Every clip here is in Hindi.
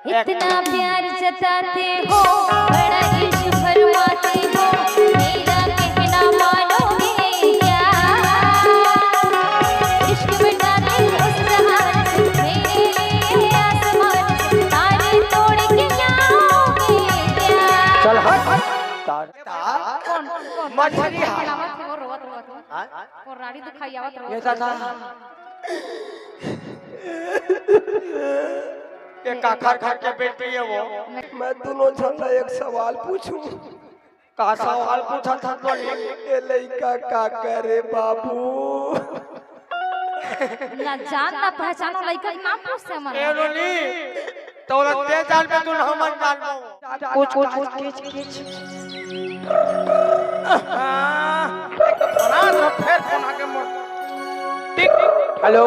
इतना प्यार जताते हो, बड़ा इश्क फरमाते हो, मेरा कहना मानोगे क्या? इश्क बटाने उस जहान से, मेरे लिए आसमान से, तारे तोड़ के आओगे क्या? चल हट तार कौन मछली खिलावत है वो रोवत रोवत और राड़ी दिखाई आवत रोवत। ये था ये काखर खर के बेटी है वो। मैं दोनों झंडा एक सवाल पूछूं। का सवाल पूछा था तो ये लड़का का करे बाबू? ना जान ना पहचानो लड़का के नाम पूछते हमन। ए रोली तो लगते जान पे तू हमन जान कुछ खींच फिर फोन आके मोड़ टिक। हेलो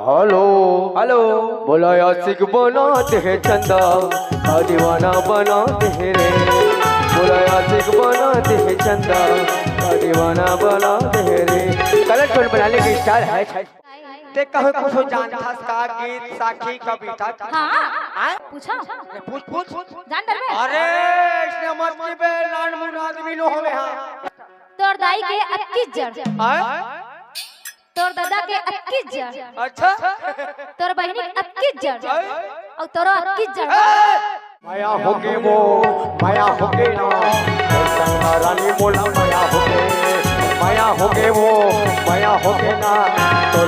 हेलो हेलो बोला आशिक बनाते हैं चंदा दीवाना बनाते हैं रे। बोला आशिक बनाते हैं चंदा दीवाना बनाते हैं रे। कलर टोन बनाने की स्टाइल है देख कहो कुछ जान था का गीत साखी कविता। हां पूछा पूछ जान डर में। अरे इसने मस्ती पे लाड मुन आदमी नो होले हां। तोर दाई के 21 जड़, तोर दादा के 21 जड़, अच्छा तोर बहनी 21 जड़ और तोरा 21 जड़। माया होगे वो माया होगे ना संगा रानी बोला माया होगे वो माया होगे ना तो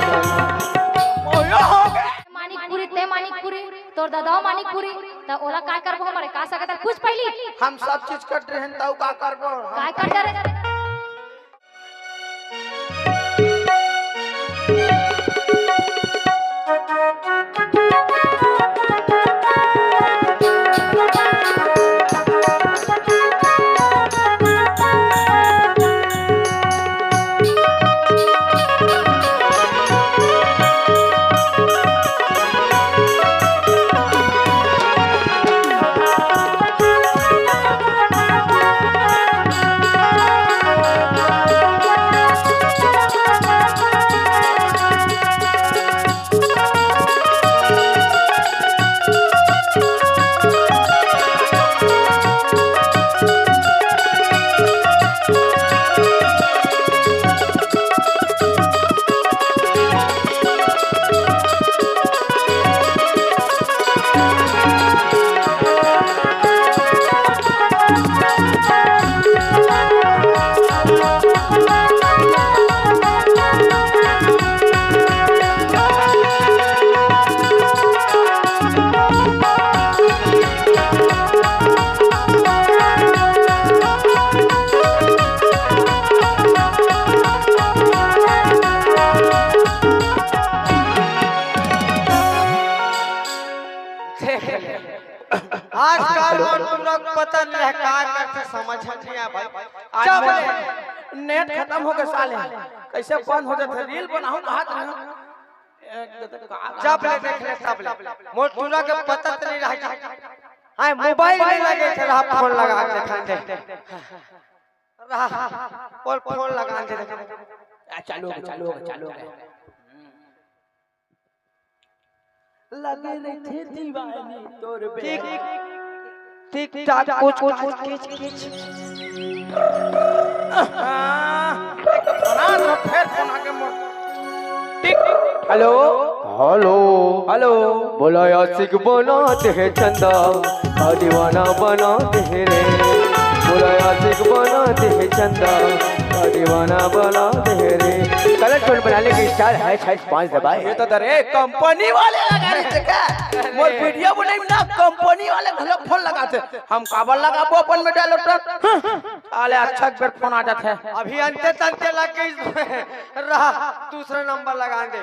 माया होगे। मानिकपुरी ते मानिकपुरी तोर दादा मानिकपुरी त ओला का करबो हमरे का सकत कुछ पहली हम सब चीज करते हैं तऊ का करबो काय कर रे। आजकल तुमको पता नहीं है का करते समझ नहीं आ भाई। आज नेट खत्म हो गया साले कैसे बंद हो जाता रील बनाओ हाथ में जब ले देख ले तब ले मोर पूरा के पता नहीं रह हां मोबाइल में लगे थे रहा फोन लगा के दिखाते रहा और फोन लगा के चालू लगे नहीं थे दीवानी तोर पे ठीक ठाक कुछ खींच फिर फोन आके मोड़ टिक। हेलो हेलो हेलो बोला आशिक बनाते हैं चंदा दीवाना बनाते हैं रे। बोला आशिक बनाते हैं चंदा दीवाना बनाते हैं रे। कलर टोन बनाने की स्टाइल है 5 दबाए। ये तो दरे कंपनी वाले लगा रहे थे क्या मोर वीडियो बनाई ना कंपनी वाले घर फोन लगाते हम काबर लगाबो अपन में डालो तो आले अच्छा फिर फोन आ जाता है। अभी अंते तंते लगे रहा दूसरा नंबर लगा दे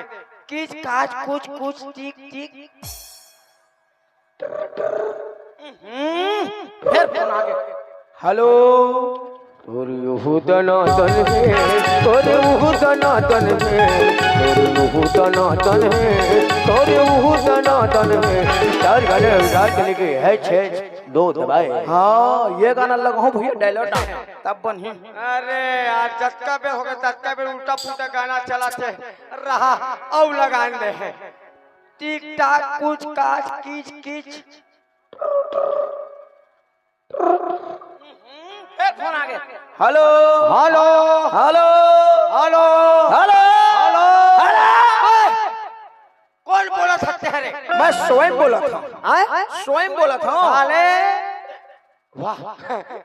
किच काच कुछ टिक फिर फोन आ गया। हेलो तोर युहू दनातन है तोर युहू दनातन है तोर युहू दनातन है तोर युहू दनातन है चार गाने उधार के लिए है 6 2 दबाए। हां ये गाना लगाओ भैया डायलॉग तब बनी। अरे यार जत्का पे हो गया तत्का पे उल्टा पुल्टा गाना चलाते रहा औ लगान दे टिक टाक कुछ काच कीच hello hello hello hello hello hello. कौन बोला सकते हैं रे? मैं स्वयं बोला था, स्वयं बोला था। साले वाह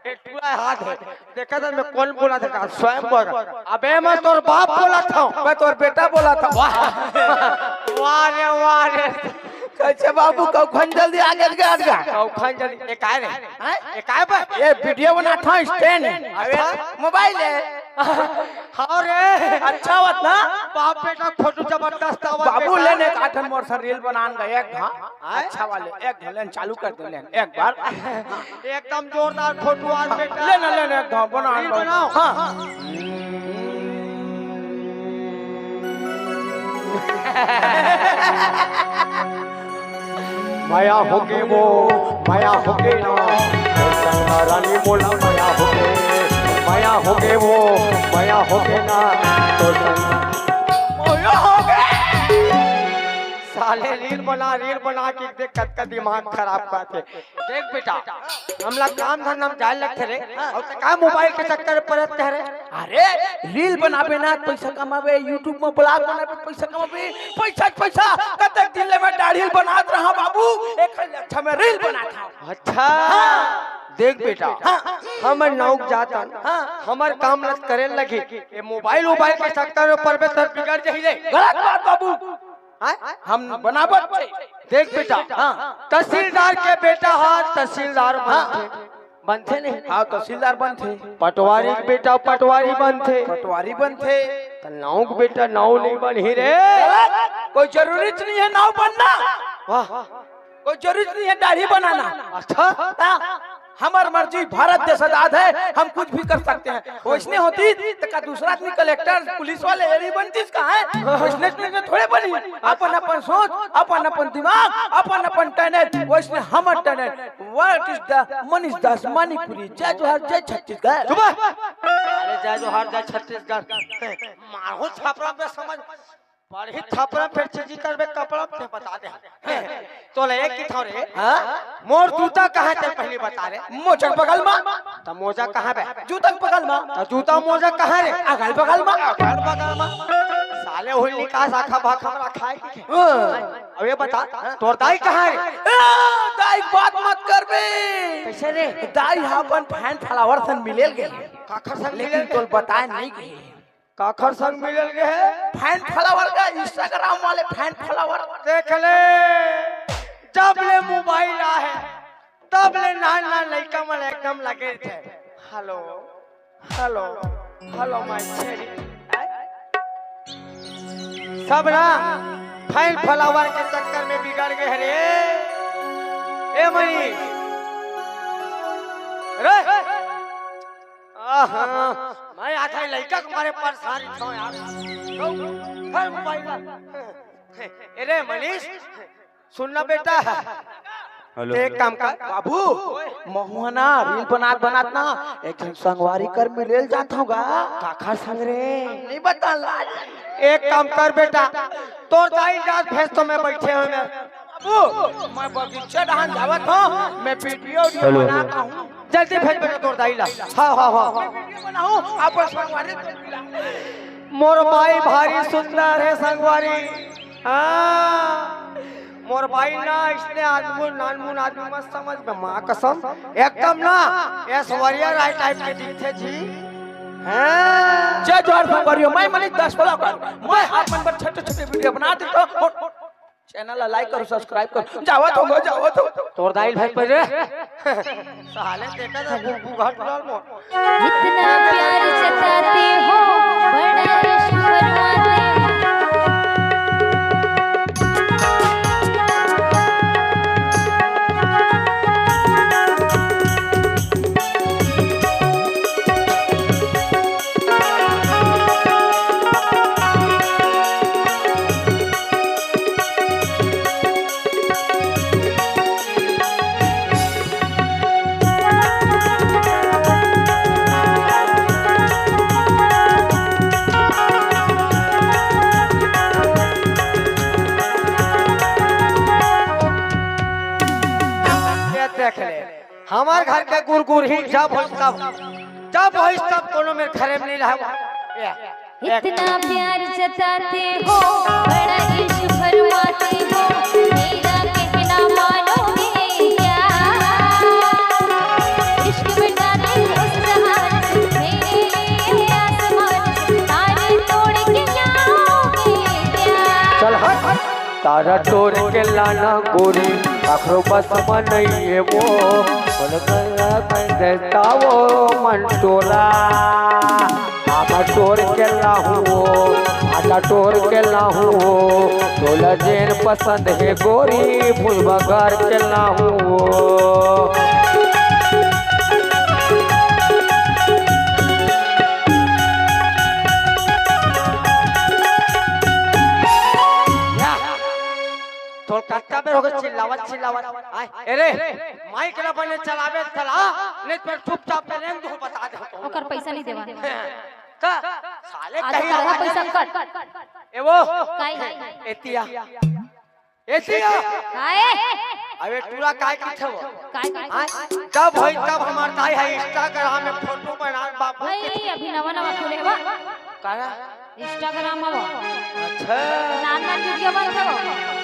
ये पूरा हाथ है। देखा था मैं कौन बोला था? स्वयं बोला। अबे मैं तोर बाप बोला था। मैं तोर बेटा बोला था। वाह रे कैसे बाबू कौन जल्दी आगे गया कौन जल्दी ये काय रे? ये काय पर ये वीडियो बना था स्टैंड मोबाइल है। हाँ रे अच्छा बात ना बाप बेटा फोटो जबरदस्त आवाज बाबू लेने का आठन मोर से रील बनान गए एक अच्छा वाले एक लेन चालू कर दे लेन एक बार एकदम जोरदार फोटो आज बेटा लेना एक बनाओ बनाओ। हाँ माया हो गई वो माया हो गई ना संगा रानी बोला माया हो गई माया हो गई वो माया हो गई ना तो माया हो गई। साले रील बना के देख कत का दिमाग खराब करते। देख बेटा हमला काम धंधा में जाए लगते रे और का मोबाइल के चक्कर में पड़त रे। अरे रील बनाबे ना पैसा कमाबे यूट्यूब में ब्लॉग बनाबे पैसा कमाबे पैसा कतक दिन ले मैं दाढ़ी बनात रहा बाबू एक अच्छा मैं रील बनाता। अच्छा देख बेटा हमर नौक जाता हमर काम लत करे लगी ये मोबाइल के चक्कर में परबे तर बिगड़ जाई रे। गलत बात बाबू हम बनावत देख बेटा तहसीलदार के बेटा हाथ तहसीलदार बनते नहीं। हाँ तहसीलदार बनते पटवारी के बेटा पटवारी बनते पटवारी बनते नाव के बेटा नाव नहीं बन ही रे। कोई जरूरी नहीं है नाव बनना वाह कोई जरूरी नहीं है दाढ़ी बनाना। अच्छा हमार मर्जी भारत देश आजाद है हम कुछ भी कर सकते हैं। वैसने होती तो का दूसरा आदमी कलेक्टर पुलिस वाले एड़ी बनती इसका है वैसने थोड़े बनी अपन अपन सोच अपन अपन दिमाग अपन अपन टैलेंट वैसने हमर talent what is the Manish Das Manipuri जय जोहार जय छत्तीसगढ़। अरे जय जोहार जय छत्तीसगढ़ मारो छापरा पे समझ पढ़ी छापरा फिर चीजी करबे कपड़ा पे बता दे तो ले एक की था रे। मोर जूता कहां ते पहले बता रे। मोजा बगल में त मोजा कहां बे? जूता बगल में त जूता मोजा कहां रे? अगल बगल में साले होई निकास आखा भाखा रखा है। अब ये बता तोर दाई कहां रे? दाई बात मत करबे कैसे रे? दाई अपन फैन फॉलोवर सन मिलेल गए काखर संग लेकिन तोल बताए नहीं गए काखर संग मिलल गए है फैन फॉलोवर का इंस्टाग्राम वाले फैन फॉलोवर देख ले जब ले मोबाइल आ है तब ले नाना लड़का मन एकदम लगे थे हेलो हेलो हेलो माय छेरी सब ना फैन फॉलोवर के चक्कर में बिगड़ गए रे। ए मनीष रे मैं आता है लड़का तुम्हारे परेशानी था यार हर मोबाइल अरे मनीष सुनना बेटा एक काम कर बाबू महुआना रील बनात ना एक जन संगवारी कर मिलेल जात होगा काखा संग रे नहीं बता एक काम कर बेटा तोर दाई जात भेज तो मैं बैठे हुए मैं बाबू मैं बगीचा डहान जावत हूं मैं वीडियो बनाता हूं जल्दी भेज बेटा तोर दाई ला। हाँ वीडियो बनाऊं आप संगवारी मोर भाई भारी सुंदर है संगवारी। हाँ मोर भाई ना इसने आदमी नानमुन आदमी मत समझ में माँ कसम एकदम ना ऐश्वर्या राय टाइप के दिखते जी। जय जोहार संगवारियों मैं मनीष दास बोला मैं अपन पर छोटे वीडियो बना देता हूं चैनल लाइक करो सब्सक्राइब करो जावत हो तोर दाई भेज पे रे साले देखा था बुबू घाट लाल मोर इतना प्यार जताते हो बड़ा इश्क फरमाते हो। देख ले हमार घर के गुरगुर ही जब हम सब जब वही सब कोनो मेरे घरे में नहीं रहा। इतना प्यार जताते हो, बड़ा इश्क फरमाते हो, मेरा कहना मानोगे क्या? इश्क मिटाते उस जहान से, मेरे लिए आसमान से तारे तोड़ के लाओगे क्या? चल हट। तारा तोड़ के लाना गोरी, आखिरो बस मन नहीं है वो, बोल कर देता वो मंटोला। आमा तोड़ के लाहू, आटा तोड़ के लाहू, तोला जेन पसंद है गोरी, फूल बगार के लाहू। कोलकाता में होगे चिल्लावत चिल्लावत। अरे माइक ना बने चलावे चला, नहीं तो चुपचाप पे रेंग दो, बता दे तो। ओकर पैसा नहीं देवा का साले आज कहीं आधा पैसा कट। ए वो काई एतिया एतिया काए अबे टूरा काय की छो काई जब होई तब हमार दाई है इंस्टाग्राम में फोटो बना बाबू भाई अभी नवा नवा खुले बा कारा इंस्टाग्राम में अच्छा नान नान वीडियो बन था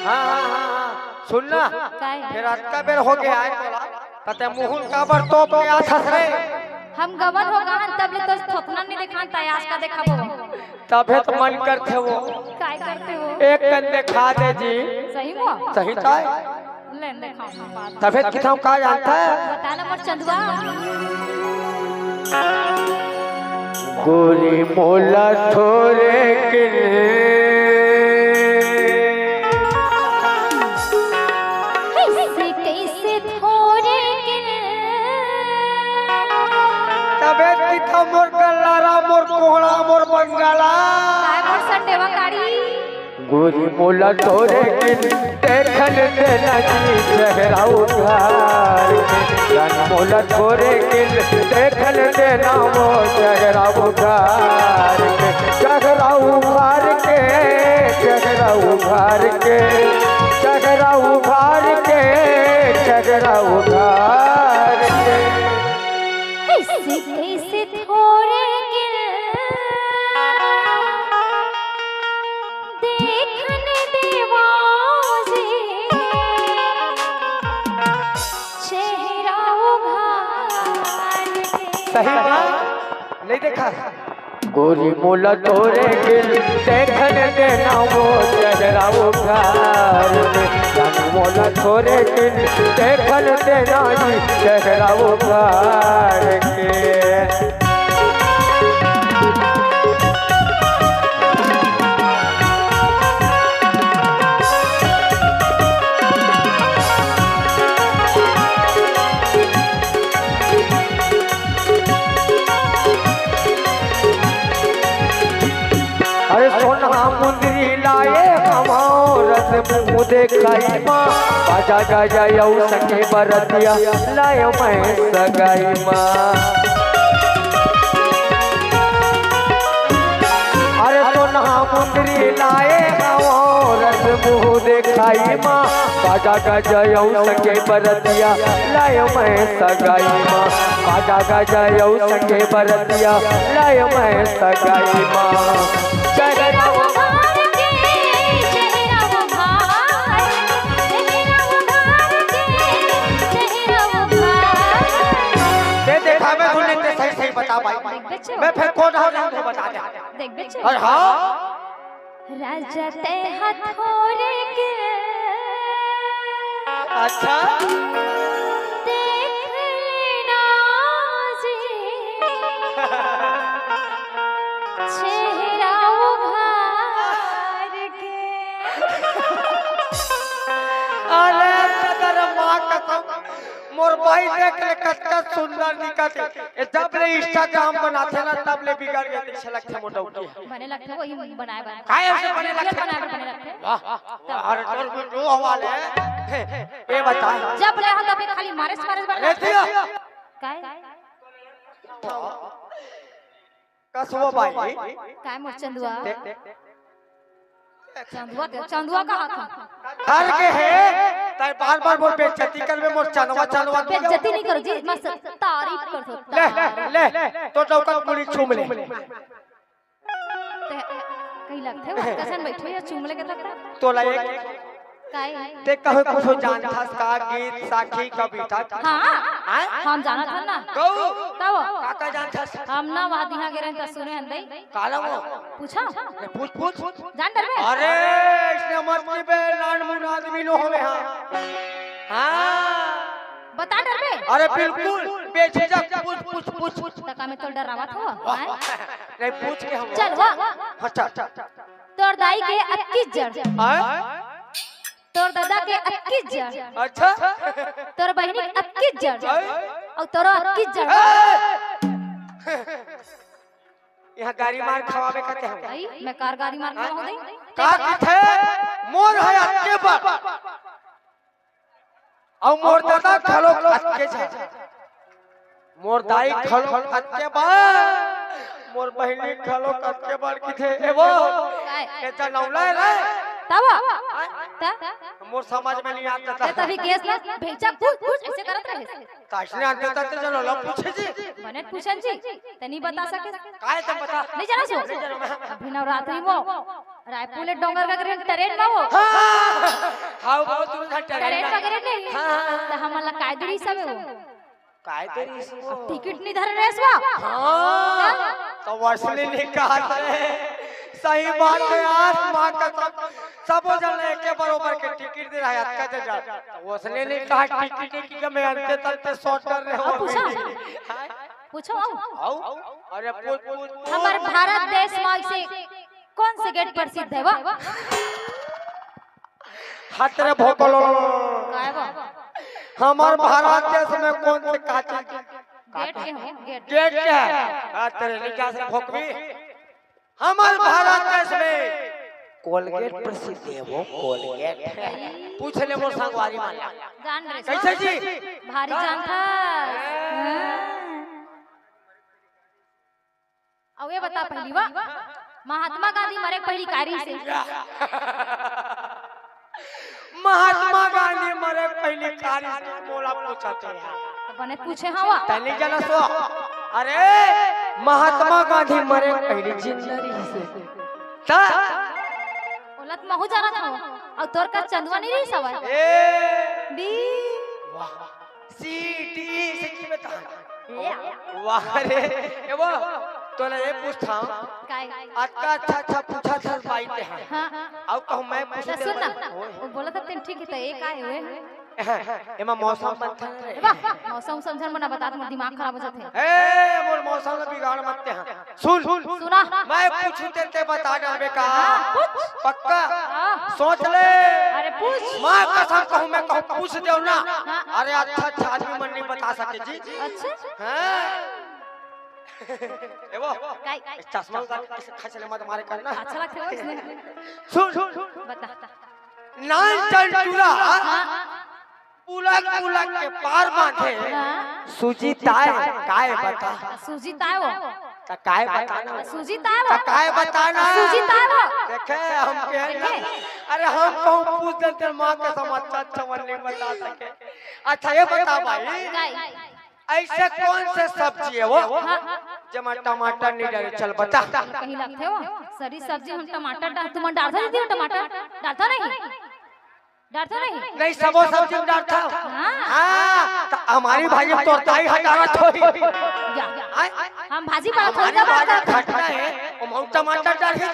हां सुनना काई फिर रात का बेर हो गया है बोला कते मुहुन का बर तो पे आछस रे हम गवन हो गहन तबले तो थोतना नहीं दिखान तयास का दिखाबो तबे तो मन करते वो काय करते हो एक कन दिखा दे जी सही हो सही ताय ले दिखाओ बात तबे कितना का जानता है बताना मत चंदुआ गोरी मोला थोरे के कैसे थोड़े के तबे कितना मोर गल्लारा मोर कोहड़ा मोर बंगाला काय मोर संडेवा गाड़ी गोरी मोला थोरे के देखन देना जी चेहरा उधार जान मोला थोरे के देखन देना वो चेहरा उधार चेहरा उभार के चेहरा उभार के चेहरा उभार के चेहरा उभार के कैसे थोड़े के देखन देवाजे चेहरा उभार के सही बात नहीं देखा गोरी मोला तोरे गिल देखन देना वो चेहरा उधार जान मोला तोरे गिल देखन देना जी चेहरा उधार के अरे सोना मुंदरी लाए हमारत मुँह देखाई माँ बाजा गाजा यऊ सके बरतिया लाए मैं सगाई माँ अरे सोना मुंदरी लाए हमारत मुँह देखाई माँ बाजा गाजा यऊ सके बरतिया लाए मैं सगाई माँ बाजा गाजा यऊ सके बरतिया लाए मैं सगाई माँ चेहरा उभार के चेहरा उभार चेहरा उभार के चेहरा उभार दे देखा मैं तूने ते सही सही बता भाई मैं फिर कौन हो रहा हूं बता दे देख बेचे और हां राजा ते हथौरे के अच्छा देख लेना जी चेहरा उभार के अरे तेरा मां कसम मोर भाई देख ले कतना सुंदर निकलते ए जब ले इंस्टाग्राम बनाते ना तब ले बिगड़ गए थे छलक थे मोटा उठी बने लगते वही बनाए बनाए काय ऐसे बने लगते बने लगते वाह अरे तोर को जो हवाले ए बता जब ले हम तो खाली मारे मारे ले दिया काय कसो भाई काय मोर चंदुआ चंदुआ का हाथ घर के है ताई बार बोल बेइज्जती कर में मोर चनवा बेइज्जती नहीं करो जी, मस्त तारीफ कर दो। ले तो चौकत मुड़ी चूम ले कहीं लगते हो कैसे बैठे या चुमले के लगता तोला एक काई ते कहो कुछ जानता का गीत साखी कविता। हां हम जाना था ना गौ तब काका जानता हम ना वहां दिहा गिरे त सुने हंदई काला वो पूछा पूछ जान डर में अरे इसने मत की बे लान मुन आदमी नो हमें हां बता डर में अरे बिल्कुल बेझिझक पूछ तका में तो डरावत हो नहीं पूछ के हम चल वाह अच्छा तोर दाई के 21 जड़ तोर दादा के 21 जड़ अच्छा तोर बहनी 21 जड़ और तोरो 21 जड़ यहाँ गाड़ी मार खवावे करते हैं भाई मैं कार गाड़ी मार के हो दई का किथे मोर है अक्के बा और मोर दादा खलो अक्के जा मोर दाई खलो अक्के बा मोर बहिनी खलो अक्के बा किथे एवो के चनौला रे तब मोर समझ में नहीं आता ते तभी केस ना भेजा कुछ ऐसे करत रहे ताशने आते तते चलो ला पूछे जी बने पूछन जी तनी बता सके काय तुम बता नहीं जाना सो अभी नवरात्रि में रायपुर डोंगर का ट्रेन में वो हां बहुत दूर ट्रेन वगैरह नहीं तो हमला कायदरी सब है वो काय तेरी इसको टिकट नहीं धर रहे सवा हां तो वसली निकाल रे सही बात है यार मां कसम सब जन के बराबर के टिकट दे रहा है कहते जा वसली ने कहा टिकट की मैं अंते तक शॉर्ट कर रहे हो पूछो आओ अरे पूछ हमारे भारत देश में से कौन से गेट प्रसिद्ध है वो हाथ रे भोकलो काय वो हमार भारत देश में कौन से काचे गेट के हो गेट गेट क्या है तेरे लिखा से भोकवी हमार भारत देश में कोलगेट प्रसिद्ध है वो कोलगेट है पूछ ले मोर संगवारी मान जान रे कैसे जी भारी जान था अब ये बता पहली वा महात्मा गांधी मरे पहली कारी से महात्मा गांधी मरे पहली कारी से मोला पूछते हैं बने पूछे हवा तनी जना सो अरे महात्मा गांधी मरे पहली जिंदगी से ता बोलत महू जाना था और तोर का चंदुआ नहीं रही सवाल ए डी वाह सी डी से की बता वाह रे ए वो तो ले पूछता काय आज का अच्छा पूछा था भाई ते हैं हां अब कहूं मैं पूछ सुन ना वो बोला था तुम ठीक है तो एक आए हुए एमा मौसम बनता रे वाह मौसम समझन मना बता तुम दिमाग खराब हो जाते ए मोर मौसम में बिगाड़ मत हैं सुन सुना मैं पूछूं ते बता डालबे का पक्का हाँ। सोच ले अरे पूछ मां कसम कहूं मैं कहूं पूछ देओ ना अरे अच्छा आदमी मन नहीं बता सके जी अच्छा हां एवो काय चश्मा उतार के खचले मत मारे करना अच्छा लगता है इसने सुन बता नान चल टूरा हां पुलक के पार बांधे सूजी ताय काय बता सूजी तायो त काय बताना सूजी तायो त काय बताना सूजी तायो देखे हम के अरे हम कहूं पूछ देते मां के समाचार चवन नहीं बता सके अच्छा ये बता भाई ऐसे कौन से सब्जी है वो जमा टमाटर नहीं डाले चल बता कहीं लगते हो सारी सब्जी हम टमाटर डाल तुम डालता नहीं टमाटर डालता नहीं सबो सब्जी में डालता हां तो हमारी भाजी तोरताई हटावत होई हम भाजी पाला थोड़ी ना बात कर खटना है ओ मौ टमाटर डाल ही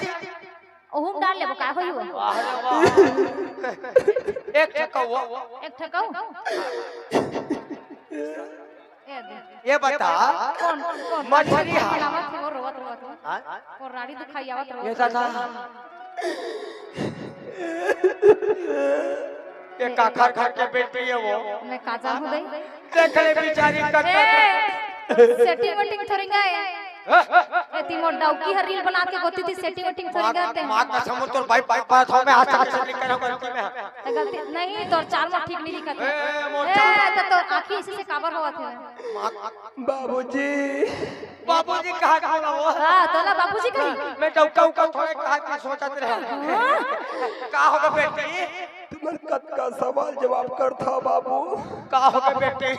ओहम डाल लेबो का होई हो वाह रे वाह एक ठकाओ ये बता कौन मछली आवत है वो रोवत और राड़ी दुखाई आवत रोवत ये दादा ये काखर घर के बेटी है वो मैं काजा हो गई देख ले बेचारी सेटिंग वेटिंग थोड़ीगा एती मोर डाउकी हर रील बना के गोती थी सेटिंग वेटिंग थोड़ीगा ते मां का समझ तोर भाई पास हो में हाथ से निकल गलती में गलती नहीं तोर चाल में ठीक नहीं दिखत ए मोर ए तो आंखी ऐसे से काबर होत है। बाबूजी बाबूजी कहा बोला वो हां तोला बाबूजी कही मैं डौका थोड़े कहा की सोचत रहे का होगा बेटी तुम्हार कत का सवाल जवाब करता बाबू। का होगा बेटी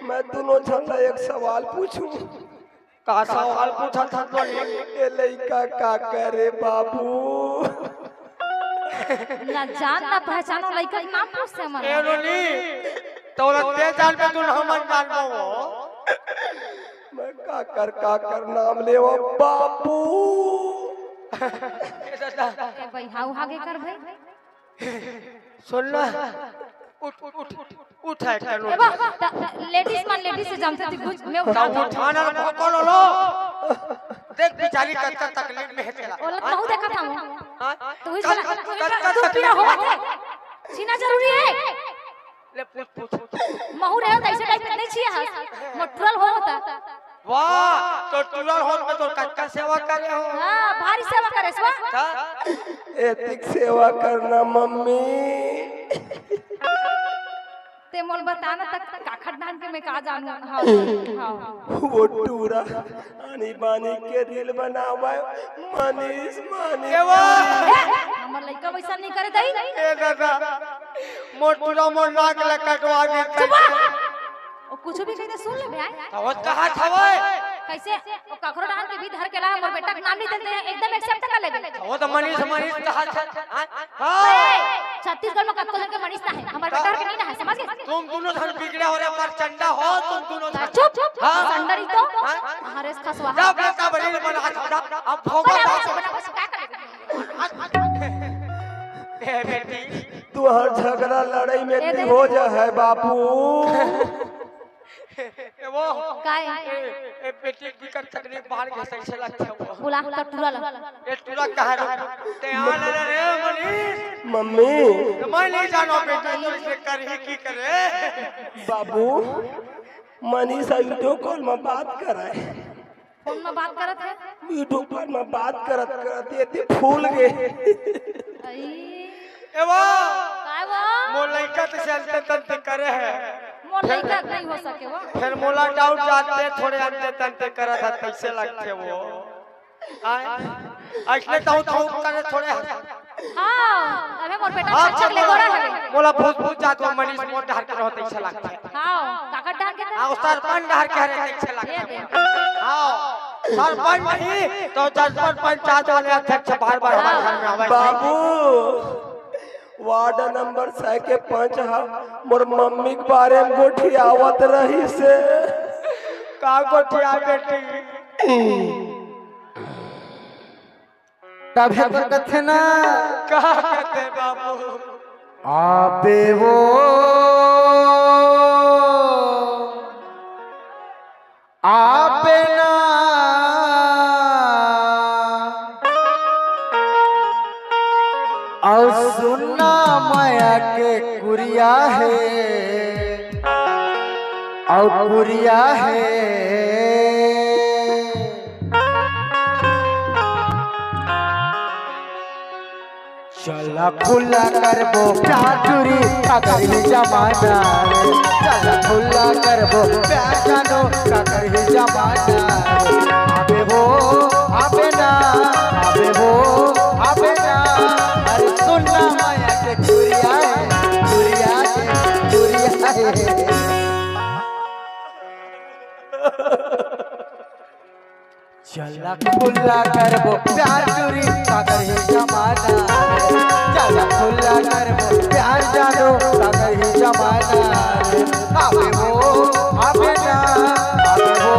मैं दोनों झंडा एक सवाल पूछूं। का सवाल पूछा था तो ये लड़का का करे बाबू। ना जान ना पहचानो लइका नाम पूछते ए हमरा। रोली तोरा ते जान पे तू हमन जानबो मैं काकर नाम लेवा बाबू। ए भाई हाउ हागे कर भाई। सुन ना उठ है कर ए बा लेडीज मन लेडीज से जानते थी कुछ मैं उठा तो उठाना भोकल लो देख बेचारी कत तकलीफ में है तेरा ओला बहुत देखा था मैं हां तो इस तू पीड़ा होगा थे सीना जरूरी है। ले पूछ महू रहे तो ऐसे टाइप नहीं छिए मटुरल होता। वाह तो तुरल हो में तो कत सेवा करे हो हां भारी सेवा करे स्वा। एतिक सेवा करना मम्मी। ते मोल बताना तक काखड़ डाल के मैं का जानू। हां वो टूरा आनी बानी के रील बनावा मनीष ए वाह हमर लइका वैसा नहीं करे दई। ए दादा मोटूरा मोर नाक ल कटवा के ओ कुछ भी कहते सुन ले भाई। तो कहा थवे कैसे ओ काखड़ डाल के भी धर के ला मोर बेटा के नाम नहीं देते एकदम एक्सेप्ट कर ले। वो तो मनीष कहा हां छत्तीसगढ़ में कतको जन के मनीष ना है हमार बेटा के नहीं ना है समझ गए। तुम दोनों धन बिगड़े हो रे पर चंडा हो तुम दोनों चुप हां संडरी तो हरेस खसवा जब बेटा बड़ी बना अब भोगा बस क्या करेगा। ए बेटी तू हर झगड़ा लड़ाई में नहीं हो जा है बापू। ए वो काय ए बेटी बिकर तकलीफ बाहर के सही लगते हो बुला तो टूरल ए तुरा कहा ते आ ले रे मनीष मम्मी तो मैं नहीं जानो बेटा तो इसे कर ही की करे बाबू मनीष वीडियो कॉल में बात कराए। फोन में बात करत है। वीडियो कॉल में बात करत ये फूल गए। ए वो काय वो मोर लइका तो चलते तंते करे है मोर लइका नहीं हो सके वो। फिर मोला डाउट जाते थोड़े अंते तंते करत है कैसे लगते वो ऐसे तो करे थोड़े हां अबे मोर बेटा अच्छा ले गोरा है। मोला भूत जात वो मनीष मोर ढार के रहत ऐसे लगता है। हां काकड़ डाल के हां सरपंच ढार के रहत ऐसे लगता है। हां सरपंच नहीं तो सरपंच पंचायत वाले अध्यक्ष बार-बार हमारे घर में आवे बाबू वार्ड नंबर 6 के 5 मोर मम्मी के बारे में गोठी आवत रही से का गोठिया बेटी तब कहते ना कहा कहते बाबू आबे वो आबे ना और सुनना माया के कुरिया है और कुरिया है चला खुला करबो प्यार चोरी अगर ही जमाना रे चला खुला करबो प्यार जानो अगर ही जमाना रे आबे वो आबे ना आबे वो आबे ना अरे सुनना माया के चुरिया है चुरिया है चुरिया है। चला खुला करबो प्यार चोरी अगर ही जमाना रे चला खुला करबो प्यार जानो अगर ही जमाना रे आबे वो आबे ना आबे वो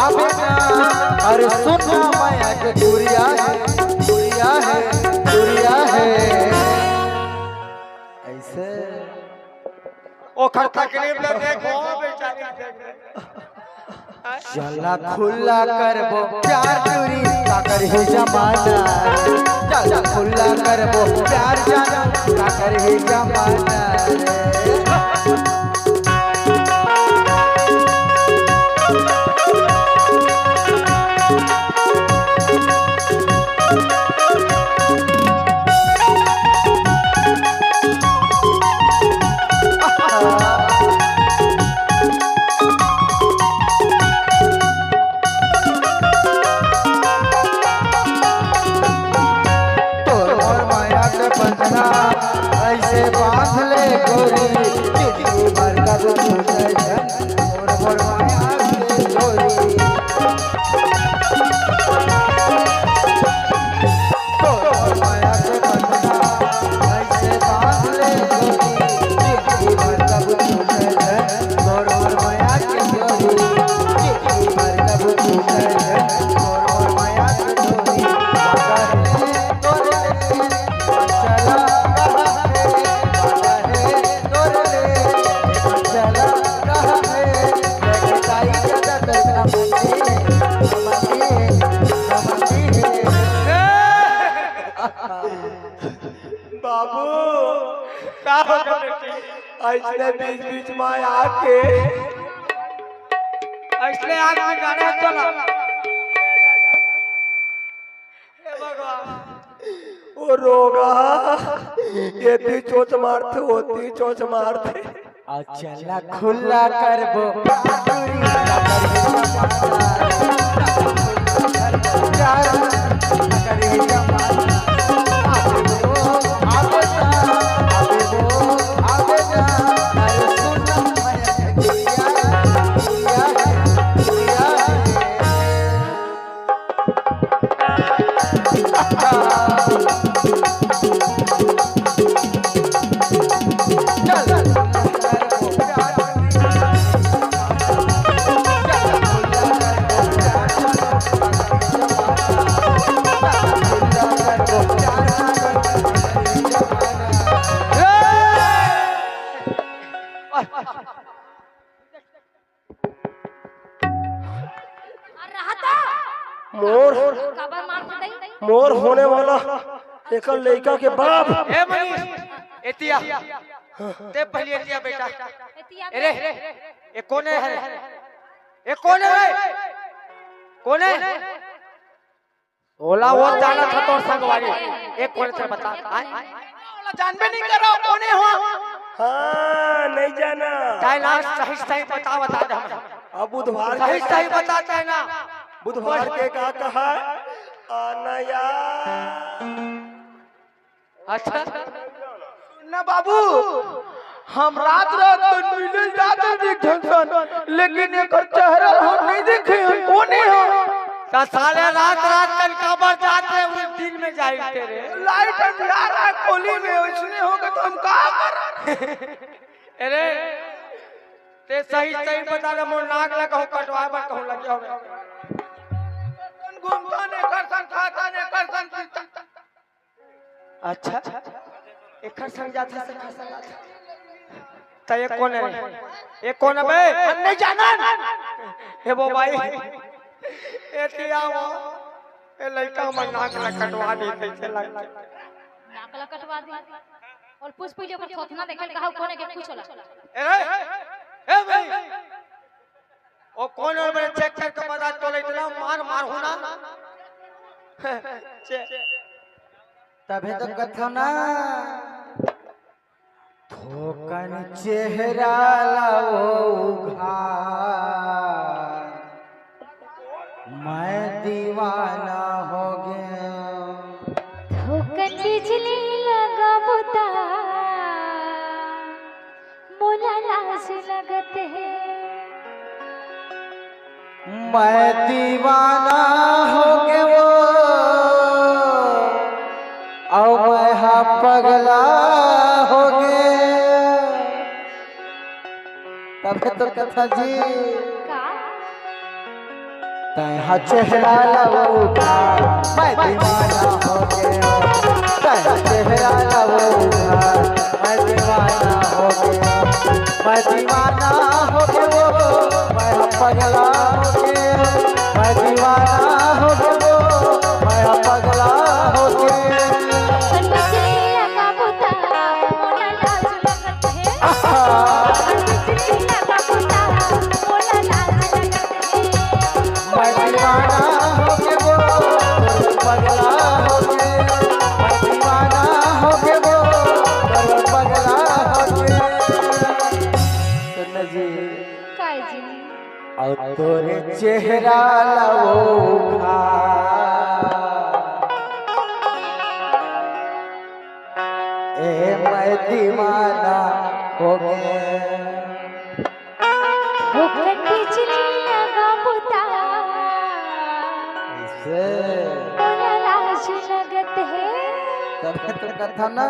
आबे ना अरे सुनना माया के चुरिया है चुरिया है चुरिया है। ऐसे ओ खर्चा करीब ले देखो बेचारी देख चला खुला करबो प्यार चोरी काकर ही जमाना रे चला खुला करबो प्यार जानो काकर ही जमाना रे। का हो गया बेटी? ऐसने बीच बीच में आके इसलिए आग में गाने तो ना हे भगवान ओ रोगा ये चोच मारते होती चोच मारते चला खुला करबो मोर काबर मार दई मोर होने वाला एक लड़का के बाप हे मनीष एतिया ते पहले एतिया बेटा अरे ये कौन है ये कौन है कौन है ओला वो जाना था तो संगवारी एक कौन से बता ओला जानबे नहीं करो कौन है हो हाँ नहीं जाना काय ना सही सही बता दे हम अब बुधवार सही सही बताते हैं ना बुधवार के का कहा आना यार अच्छा ना बाबू हम रात रात तो मिले जाते देख ढंगसन लेकिन एकर चेहरा हम नहीं देखे कौन है का साले रात रात तक काबर जाते उस दिन में जाई तेरे लाइट अंधियारा कोली में उसने होगा तो हम का कर अरे ते सही सही बता दे मोर नाक लगा हो कटवाए पर कहूं लग जाओ घूमता ने करसन खाता ने करसन पीता अच्छा एकर संग जाता से खसन जाता त ये कौन है ये कौन है बे हम नहीं जाना हे वो भाई एतिया वो ए लड़का हमर नाक ला कटवा दी कैसे लगता नाकला कटवा दी और पूछ पहले ओकर थोथना देखल कहू कोने के पूछला ए भाई ओ कौन है मैंने चेक करके बता तो ले इतना मार मार होना तबे तो कथो ना थोकन चेहरा लाओ उघार मैं दीवाना हो गया धोकन बिजली लगा बुता मोला लाज लगत है मैं दीवाना हो गया वो और मैं हाँ पगला हो गया तबे तो कथा जी का तैहा चेहरा लवोगा मैं दीवाना हो गया तैहा चेहरा लवोगा मैं दीवाना हो गया मैं दीवाना हो गया मैं पगला हो गया मैं दीवाना हो गया मैं पगला हो गया धोकन बिजली लगा बुता मोला लाज लगत है धोकन बिजली लगा बुता मोला लाज लगत है मैं दीवाना हो गया पगला हो गया मैं दीवाना हो गया पगला हो गया सुन जी काय जी और तोरे चेहरा लवोगा ए मैं दीवाना हो गया धोकन बिजली लगा बुता ऐसे मोला लाज लगत है तब तो कथा ना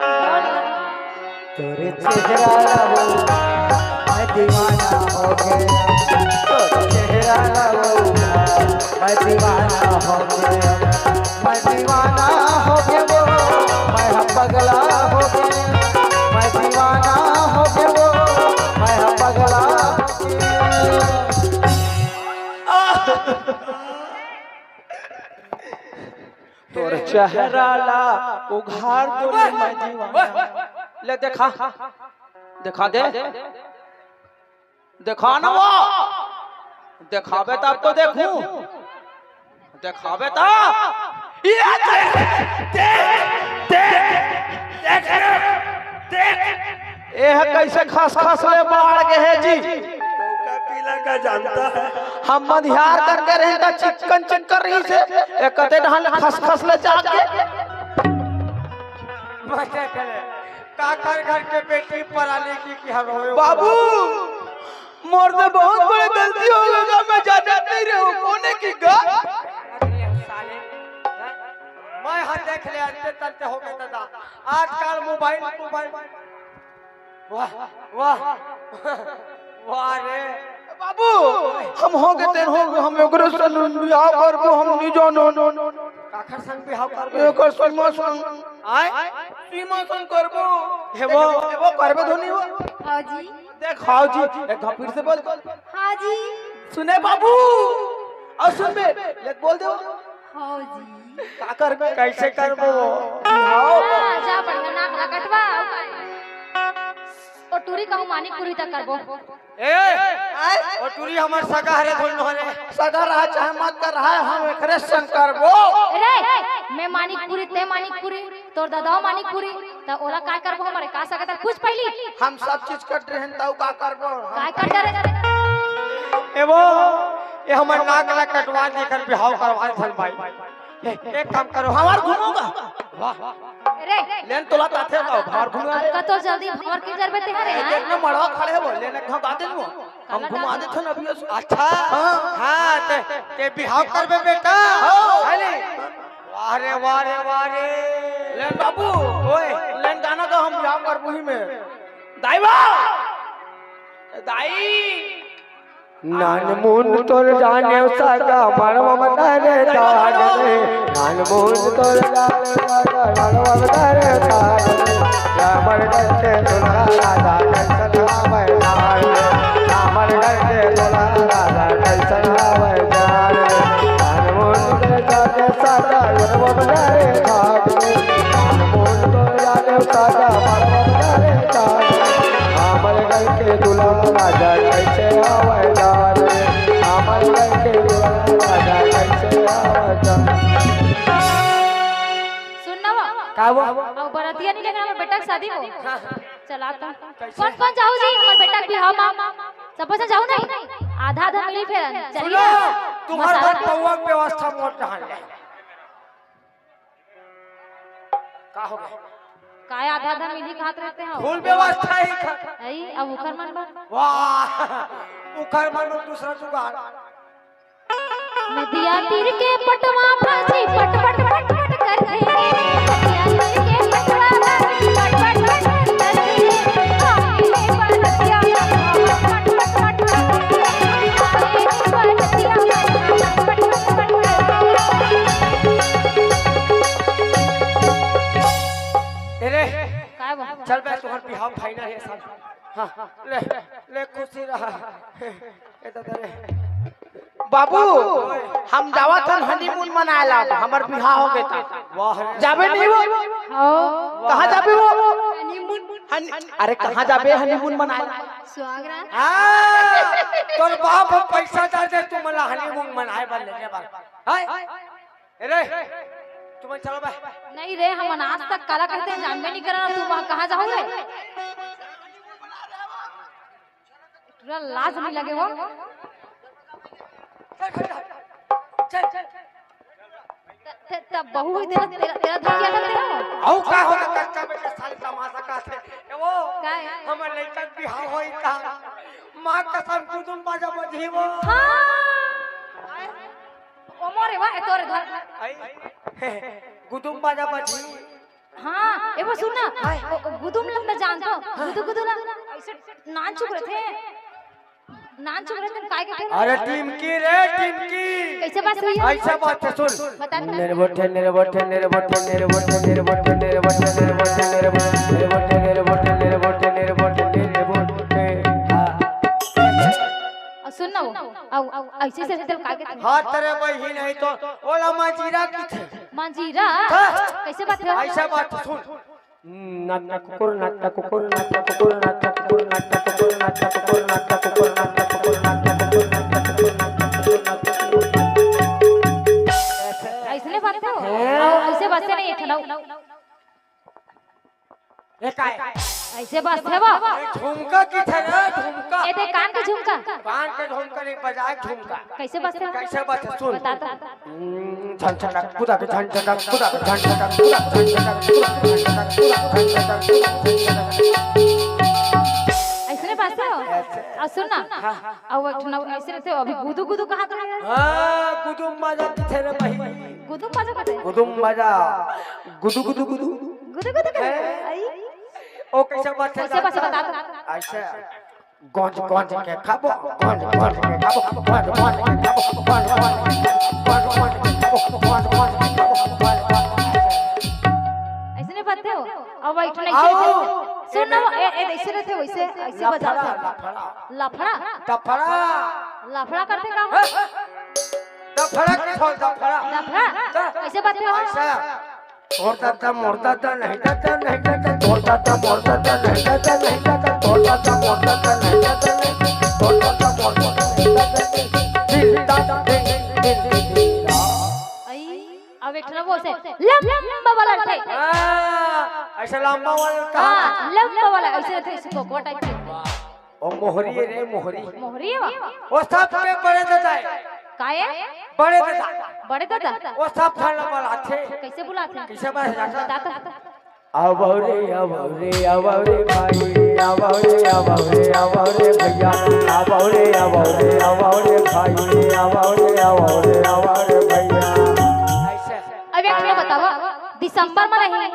बोल तोरे चेहरा लवोगा मैं दीवाना हो गया तोरे चेहरा लवोगा मैं दीवाना हो गया मैं दीवाना हो गया वो मैं पगला हो गया मैं दीवाना हो गया वो मैं पगला हो गया तोर चेहरा ला उघार तो मैं दीवाना ले देखा दिखा दे दिखा ना वो दिखावे तब तो देखूं दिखावे तब ये देख कैसे खस खस ले बाढ़ के है जी पीला का जानता है हम मधियार करके रहता चिकन चिकन रही से एक कते ढाल खस खस ले जाके मजा करे काकर घर के बेटी पराने की हर होए बाबू मोर से बहुत बड़ी गलती हो गई मैं जाने नहीं रहा कोने की गा साले मैं हाथ देख ले अंते तंते हो गए दादा आजकल मोबाइल वाह वाह वाह रे बाबू हम हो गए तेन हो गए हम एकरो से बियाह करबो हम नहीं जानो काकर संग बिहाव करबे एकर सीमा संग आय सीमा संग करबो हेबो करबे धोनी हो हाँ जी देख हां जी एक बार फिर से बोल हाँ जी सुने बाबू और सुन बे एक बोल दे हाँ जी का करबे कैसे करबो हाँ, जा बढ़िया नाक लगटवा और टूरी कहूँ मानिकपुरी तक करबो ए और टूरी हमर सगा हरे धोन होले सगा रहा चाहे मत कर रहा है हम एकरे संग करबो रे मैं मानिकपुरी ते मानिकपुरी तोर दादाओ मानिकपुरी त ओला काय करबो हमरे का सकता कुछ पहली हम सब चीज कर रहे हैं तऊ का करबो काय कर डरे एबो ये हमर नाक ला कटवा देकर बिहाव करवा थल भाई एक काम करो हमार घूमूगा वाह रे लेन तोला ताथे का भार घुमा का तो जल्दी भवर की जरबे ते हरे देखना मड़वा खड़े हो लेने हम गा देलु हम घुमा दे थन अभी अच्छा हां ते बिहाव करबे बेटा हेले वाह रे वाह रे वाह रे लेन बाबू ओए लेन गाना तो हम बिहाव करबो ही में दाईबा दाई नान मुन तोर जाने सगा मरवा मतारे तारे नान मुन तोर जाने सगा मरवा मतारे तारे रामर करके दुल्हा राजा कैसन आवे नार रामर करके दुल्हा राजा कैसन आवे नार नान मुन तोर जाने सगा मरवा मतारे तारे नान मुन तोर जाने सगा मरवा मतारे तारे रामर करके दुल्हा राजा कैसे आवे नार रामर करके दुल्हा राजा कैसे आवे सुन ना का वो अब बरातिया नहीं लेकर हमर बेटा के शादी हो चलाता कौन कौन जाऊ जी हमर बेटा के बिहाव मा सब से जाऊ नहीं आधा आधा मिली फिर चलिए तुम्हार घर पौवा के व्यवस्था मोट रहल का हो गया काय आधा आधा मिली खात रहते हैं फुल व्यवस्था ही आई अब उखर मन बा वाह उखर मानो दूसरा जुगाड़ नदिया तीर के पटवा भाजी पट पट पट पट करते नदिया तीर के पटवा भाजी पट पट पट पट करते आए बरतिया पट पट पट पट आए बरतिया पट पट पट रे काय बा चल बे तोहर बिहाव फाइनल है साल हां ले ले खुशी रहा ए तो रे बाबू हम दावत हनीमून मनाएला हमर बियाह हो गए था वाह जाबे नहीं वो हो कहां जाबे वो हनीमून अरे कहां जाबे हनीमून मनाए स्वागत हां तोर बाप पैसा दे तू मला हनीमून मनाए बन ले बार हाय रे तुम चलो बे नहीं रे हम आज तक काला कहते हैं जानबे नहीं करा तू वहां कहां जाओगे तुरा लाज नहीं लगे वो चल चल तब बहू हुई तेरा तेरा तेरा धकिया था तेरा औ का हो कच्चा बेटा साल तमाशा का थे वो काय हमर लइका बिहाव होई था मां कसम कुदुम बाजा बजीवो हां ओ मोरे वाह तोरे धर कुदुम बाजा बजी हां एगो सुन ना गुदुम लग में जान तो गुदु गुदुला ऐसे नान चुप रहे थे नान चुप रहे थे काय कहते हैं अरे टिमकी रे टिमकी कैसे बात हुई ऐसा बात है सुन बता नेरे बोठे नेरे बोठे नेरे बोठे नेरे बोठे नेरे बोठे नेरे बोठे नेरे बोठे नेरे बोठे नेरे बोठे नेरे बोठे नेरे बोठे नेरे बोठे नेरे बोठे और सुन ना वो ऐसे से तेरे काय कहते हैं हां तेरे बहिन है तो ओला माजीरा की थे मांजीरा कैसे बात है ऐसा बात सुन नाटक कुकुर नाटक कुकुर नाटक कुकुर नाटक कुकुर नाटक कुकुर नाटक कुकुर नाटक कुकुर नाटक कुकुर नाटक कुकुर नाटक कुकुर नाटक ऐसने बात हो ऐसे बसते नहीं ठनाऊ ये काय ऐसे बसते बा झुमका की तरह झुमका ए दे कान के झुमका कान के झुमका नहीं बजाए झुमका कैसे बसते हो कैसे बस सुन बता तो झन झटक कुदा के झन झटक कुदा के झन झटक कुदा के झन झटक कुदा के झन झटक कुदा के झन झटक ऐसने बसते हो आ सुन ना अब ठनाऊ ऐसे रहते हो अभी गुदू गुदू कहा तो हां गुदुम बाजा किथे रे भाई गुदू पाजा कहते गुदुम बाजा गुदु गुदु गुदु गुदू गुदू कहते आई ओ कैसे बात है कैसे बस बता तो ऐसे गंज गंज के खाबो गंज गंज के खाबो गंज गंज के खाबो गंज गंज के खाबो गंज गंज के खाबो गंज गंज के खाबो ऐसने बात हो अब बैठ नहीं सुन ना ए ऐसे रहते हो ऐसे ऐसे बजाते लफड़ा दफड़ा लफड़ा करते काम दफड़ा के छोड़ दफड़ा लफड़ा ऐसे बात हो ऐसा छोड़ता था मोड़ता था नहीं था नहीं था छोड़ता था मोड़ता था नहीं था नहीं था छोड़ता था मोड़ता था नहीं था नहीं छोड़ता था मोड़ता था नहीं था दिल दादा दिल आई अब एक ना वो से लंबा वाला थे ऐसा लंबा वाला का हां लंबा वाला ऐसे थे इसको को टाइप के ओ मोहरी रे मोहरी मोहरी है वो सब पे बड़े दादा काए बड़े दादा बड़े दादा वो सब खाना वाला थे कैसे बुलाते कैसे बात जाता बता तो आवरे भाई आवरे भैया आवरे भाई आवरे भैया ऐसे अब एक ना बताओ दिसंबर में नहीं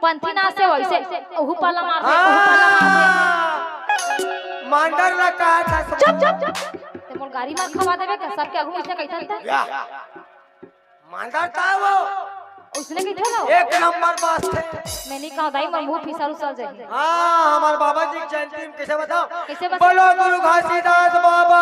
पंथी ना से वैसे ओहू पाला मार दे मांडर ला कहा था चुप ते मोर गाड़ी मार खवा देबे का सबके आगू में कैसा था मांडर था वो उसने की था ना एक नंबर बात थे मैंने कहा दाई मर मुंह फिसल उसल जाए हाँ हमारे बाबा जी की जयंती में कैसे बताओ कैसे बता बोलो गुरु घासीदास बाबा